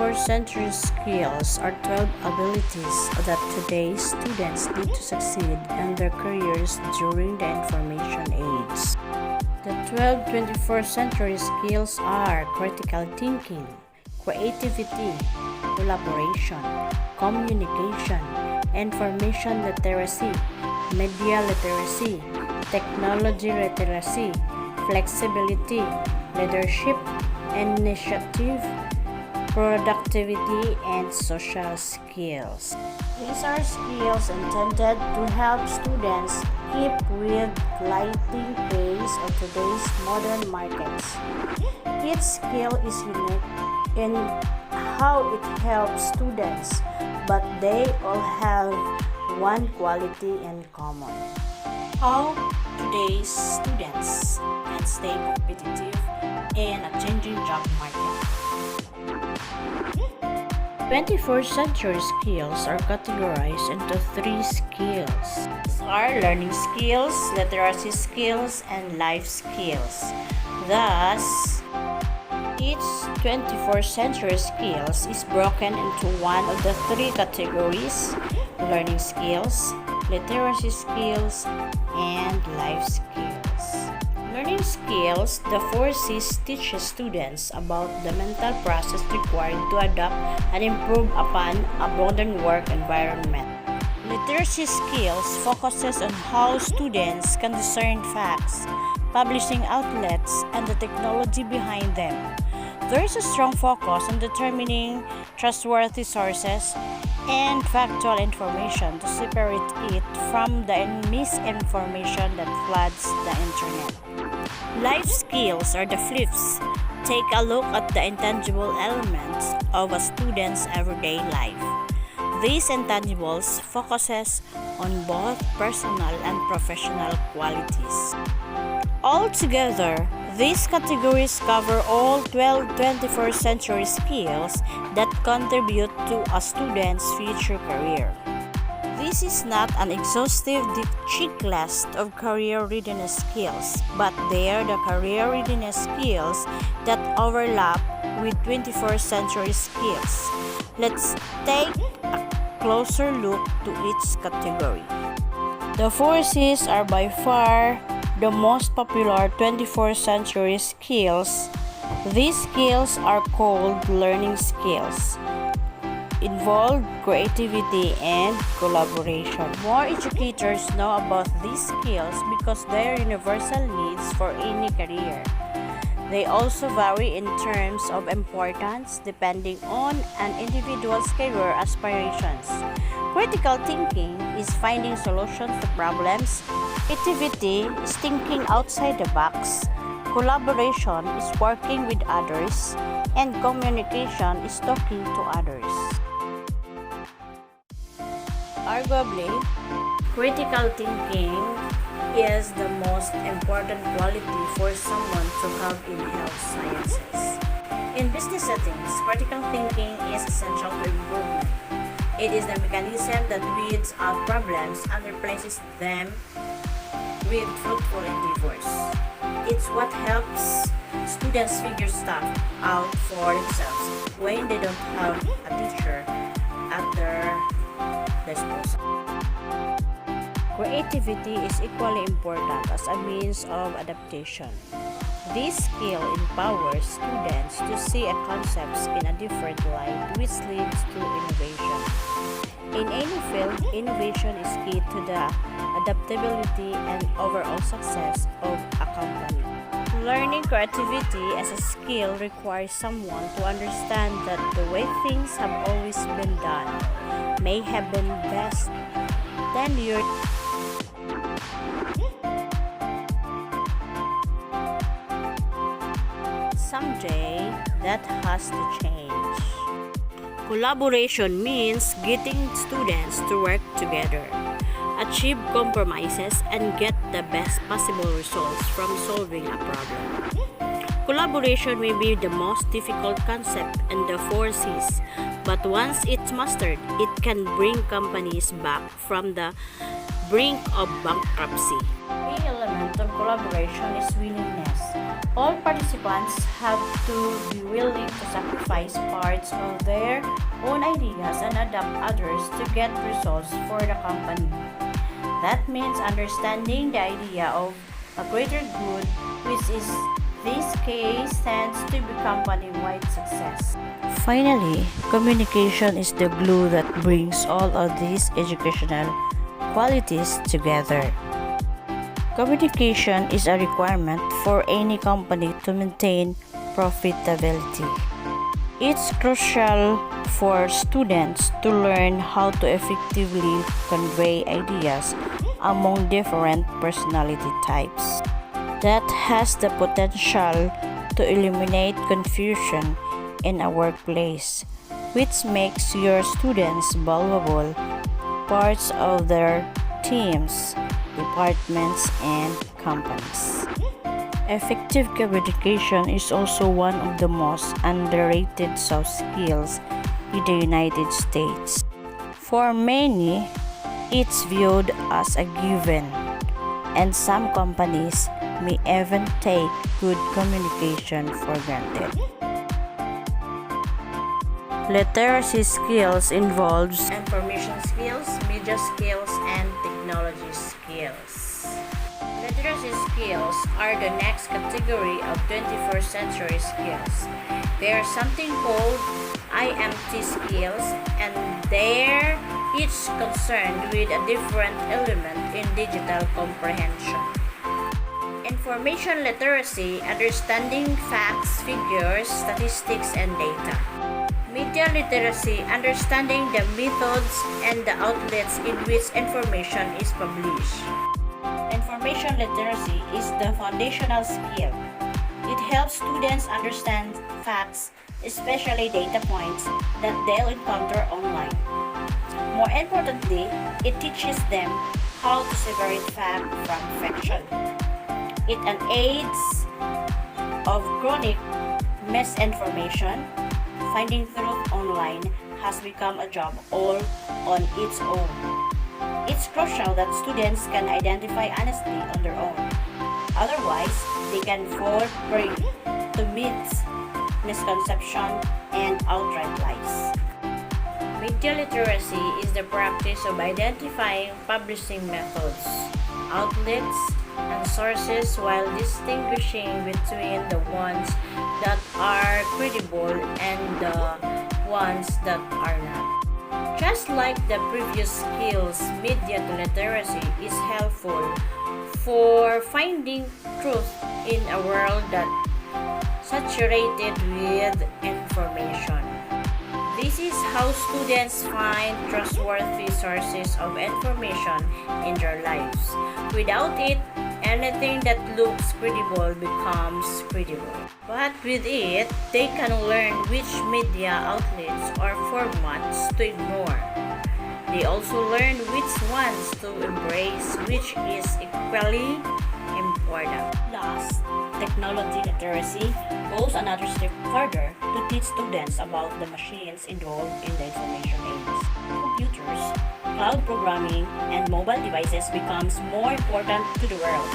21st century skills are 12 abilities that today's students need to succeed in their careers during the information age. The 12 21st century skills are critical thinking, creativity, collaboration, communication, information literacy, media literacy, technology literacy, flexibility, leadership, initiative, productivity, and social skills. These are skills intended to help students keep with lightning pace of today's modern markets. Each skill is unique in how it helps students, but they all have one quality in common. How today's students can stay competitive in a changing job market. 21st century skills are categorized into three skills. These are learning skills, literacy skills, and life skills. Thus, each 21st century skills is broken into one of the three categories: learning skills, literacy skills, and life skills. Learning skills, the 4Cs teaches students about the mental process required to adapt and improve upon a modern work environment. Literacy skills focuses on how students can discern facts, publishing outlets, and the technology behind them. There is a strong focus on determining trustworthy sources and factual information to separate it from the misinformation that floods the internet. Life skills are the flips. Take a look at the intangible elements of a student's everyday life. These intangibles focuses on both personal and professional qualities. Altogether, these categories cover all 12 21st century skills that contribute to a student's future career. This is not an exhaustive checklist of career readiness skills, but they are the career readiness skills that overlap with 21st century skills. Let's take a closer look to each category. The 4Cs are by far the most popular 21st century skills. These skills are called learning skills, involve creativity and collaboration. More educators know about these skills because they are universal needs for any career. They also vary in terms of importance depending on an individual's career aspirations. Critical thinking is finding solutions to problems. Creativity is thinking outside the box. Collaboration is working with others. And communication is talking to others. Arguably, critical thinking is the most important quality for someone to have in health sciences. In business settings, critical thinking is essential for improvement. It is the mechanism that weeds out problems and replaces them with fruitful endeavors. It's what helps students figure stuff out for themselves when they don't have a teacher at their disposal. Creativity is equally important as a means of adaptation. This skill empowers students to see a concepts in a different light, which leads to innovation. In any field, innovation is key to the adaptability and overall success of a company. Learning creativity as a skill requires someone to understand that the way things have always been done may have been best than your someday that has to change. Collaboration means getting students to work together, achieve compromises, and get the best possible results from solving a problem. Collaboration may be the most difficult concept in the 4Cs, but once it's mastered, it can bring companies back from the brink of bankruptcy. A key element of collaboration is willingness. All participants have to be willing to sacrifice parts of their own ideas and adapt others to get results for the company. That means understanding the idea of a greater good, which is this case tends to be company-wide success. Finally, communication is the glue that brings all of these educational qualities together. Communication is a requirement for any company to maintain profitability. It's crucial for students to learn how to effectively convey ideas among different personality types. That has the potential to eliminate confusion in a workplace, which makes your students valuable parts of their teams, departments, and companies. Effective communication is also one of the most underrated soft skills in the United States. For many, it's viewed as a given, and some companies may even take good communication for granted. Literacy skills involves information skills, media skills, and technology skills. Literacy skills are the next category of 21st century skills. They are something called IMT skills, and they're each concerned with a different element in digital comprehension. Information literacy, understanding facts, figures, statistics, and data. Media literacy, understanding the methods and the outlets in which information is published. Information literacy is the foundational skill. It helps students understand facts, especially data points that they'll encounter online. More importantly, it teaches them how to separate fact from fiction. It aids of chronic misinformation. Finding truth online has become a job all on its own. It's crucial that students can identify honesty on their own. Otherwise, they can fall prey to myths, misconception, and outright lies. Media literacy is the practice of identifying publishing methods, outlets, and sources while distinguishing between the ones that are credible and the ones that are not. Just like the previous skills, media literacy is helpful for finding truth in a world that's saturated with information. This is how students find trustworthy sources of information in their lives. Without it, anything that looks credible becomes credible. But with it, they can learn which media outlets or formats to ignore. They also learn which ones to embrace, which is equally important. Last, technology literacy goes another step further to teach students about the machines involved in the information age. Computers, cloud programming, and mobile devices becomes more important to the world.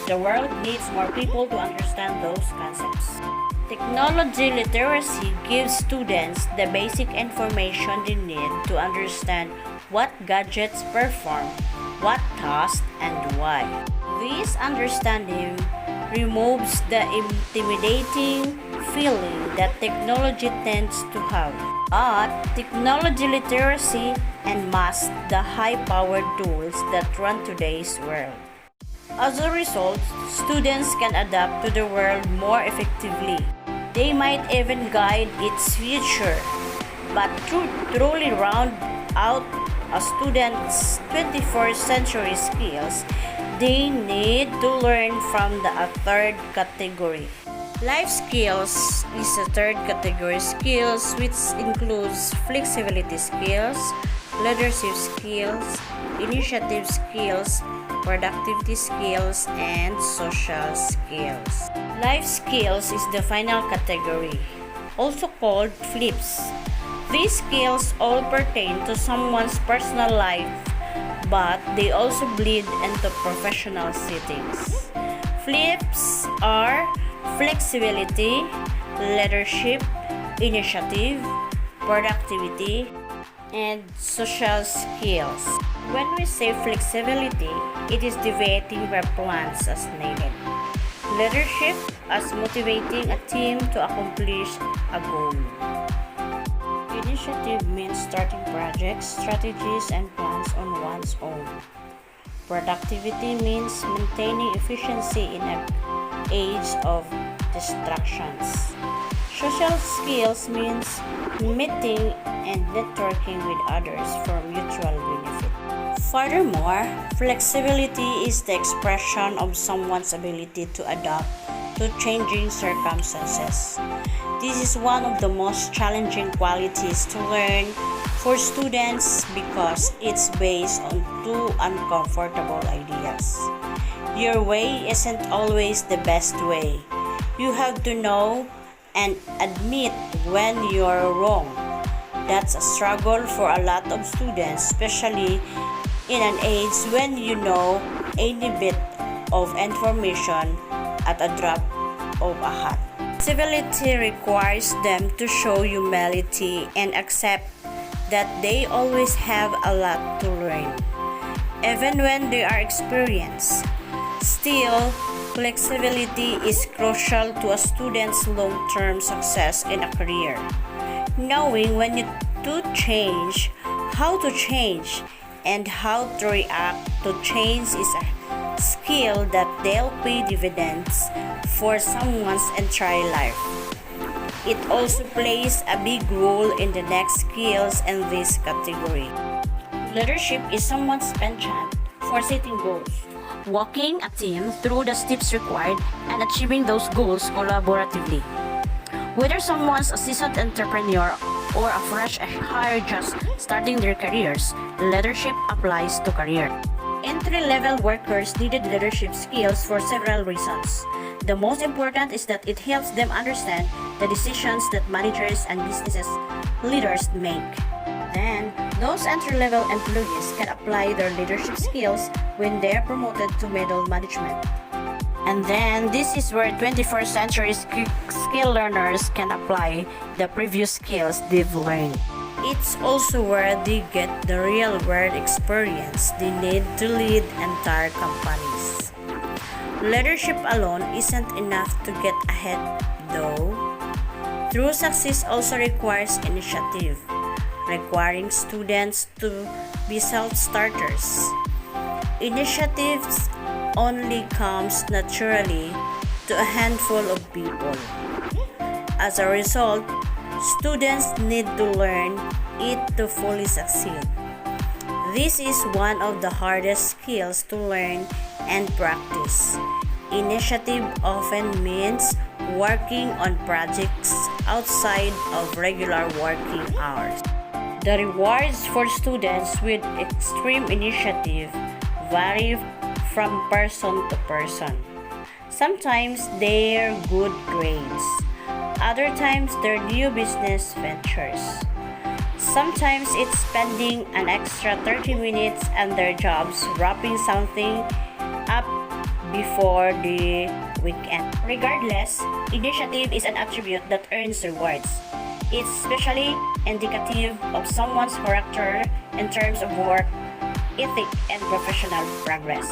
The world needs more people to understand those concepts. Technology literacy gives students the basic information they need to understand what gadgets perform, what tasks, and why. This understanding removes the intimidating feeling that technology tends to have. But technology literacy unmasks the high-powered tools that run today's world. As a result, students can adapt to the world more effectively. They might even guide its future. But to truly round out a student's 21st century skills, they need to learn from the third category. Life skills is a third category skills which includes flexibility skills, leadership skills, initiative skills, productivity skills, and social skills. Life skills is the final category, also called flips. These skills all pertain to someone's personal life, but they also bleed into professional settings. Flips are flexibility, leadership, initiative, productivity, and social skills. When we say flexibility, it is deviating by plans as needed. Leadership as motivating a team to accomplish a goal. Initiative means starting projects, strategies, and plans on one's own. Productivity means maintaining efficiency in an age of distractions. Social skills means meeting and networking with others for mutual benefit. Furthermore, flexibility is the expression of someone's ability to adapt to changing circumstances. This is one of the most challenging qualities to learn for students because it's based on two uncomfortable ideas. Your way isn't always the best way. You have to know and admit when you're wrong. That's a struggle for a lot of students, especially in an age when you know any bit of information at a drop of a hat. Civility requires them to show humility and accept that they always have a lot to learn, even when they are experienced. Still, flexibility is crucial to a student's long-term success in a career. Knowing when to change, how to change, and how to react to change is a skill that they'll pay dividends for someone's entire life. It also plays a big role in the next skills in this category. Leadership is someone's penchant for setting goals, walking a team through the steps required, and achieving those goals collaboratively. Whether someone's a seasoned entrepreneur or a fresh hire just starting their careers, leadership applies to career. Entry-level workers needed leadership skills for several reasons. The most important is that it helps them understand the decisions that managers and business leaders make. Then, those entry-level employees can apply their leadership skills when they are promoted to middle management. And then, this is where 21st century skill learners can apply the previous skills they've learned. It's also where they get the real-world experience they need to lead entire companies. Leadership alone isn't enough to get ahead, though. True success also requires initiative, requiring students to be self-starters. Initiatives only comes naturally to a handful of people. As a result, students need to learn it to fully succeed. This is one of the hardest skills to learn and practice. Initiative often means working on projects outside of regular working hours. The rewards for students with extreme initiative vary from person to person. Sometimes they're good grades. Other times they're new business ventures. Sometimes it's spending an extra 30 minutes on their jobs wrapping something up before the weekend. Regardless, initiative is an attribute that earns rewards. It's especially indicative of someone's character in terms of work ethic and professional progress.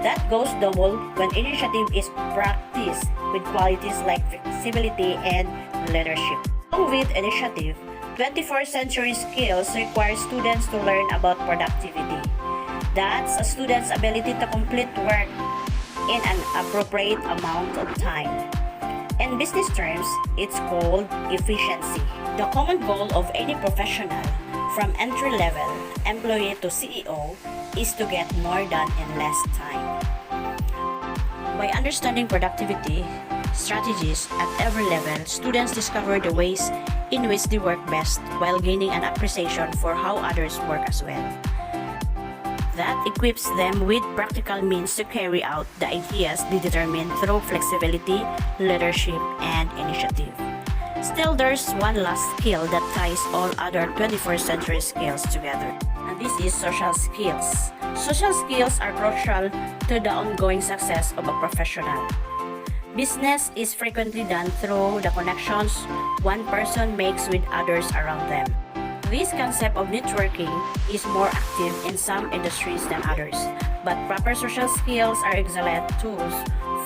That goes double when initiative is practiced with qualities like flexibility and leadership. Along with initiative, 21st century skills require students to learn about productivity. That's a student's ability to complete work in an appropriate amount of time. In business terms, it's called efficiency. The common goal of any professional, from entry-level employee to CEO, is to get more done in less time. By understanding productivity strategies at every level, students discover the ways in which they work best while gaining an appreciation for how others work as well. That equips them with practical means to carry out the ideas they determine through flexibility, leadership, and initiative. Still, there's one last skill that ties all other 21st century skills together, and this is social skills. Social skills are crucial to the ongoing success of a professional. Business is frequently done through the connections one person makes with others around them. This concept of networking is more active in some industries than others, but proper social skills are excellent tools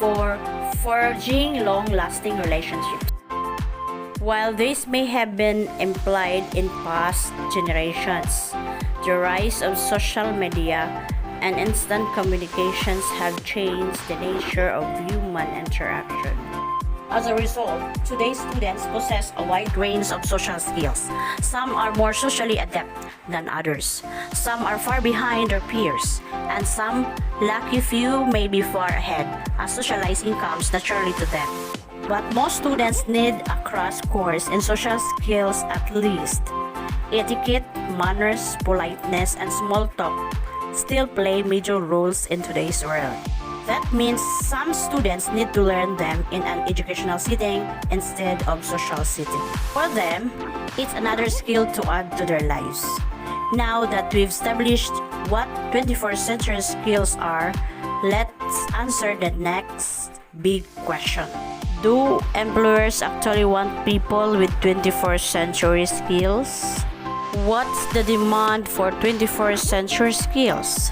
for forging long-lasting relationships. While this may have been implied in past generations, the rise of social media and instant communications have changed the nature of human interaction. As a result, today's students possess a wide range of social skills. Some are more socially adept than others. Some are far behind their peers. And some lucky few may be far ahead, as socializing comes naturally to them. But most students need a crash course in social skills at least. Etiquette, manners, politeness, and small talk still play major roles in today's world. That means some students need to learn them in an educational setting instead of social setting. For them, it's another skill to add to their lives. Now that we've established what 21st century skills are, let's answer the next big question. Do employers actually want people with 21st century skills? What's the demand for 21st century skills?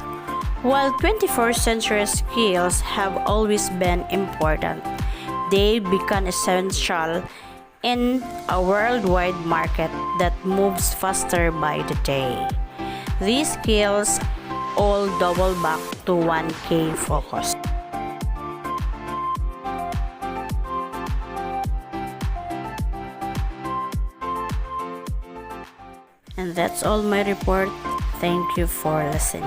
While 21st century skills have always been important, they become essential in a worldwide market that moves faster by the day. These skills all double back to one key focus. And that's all my report. Thank you for listening.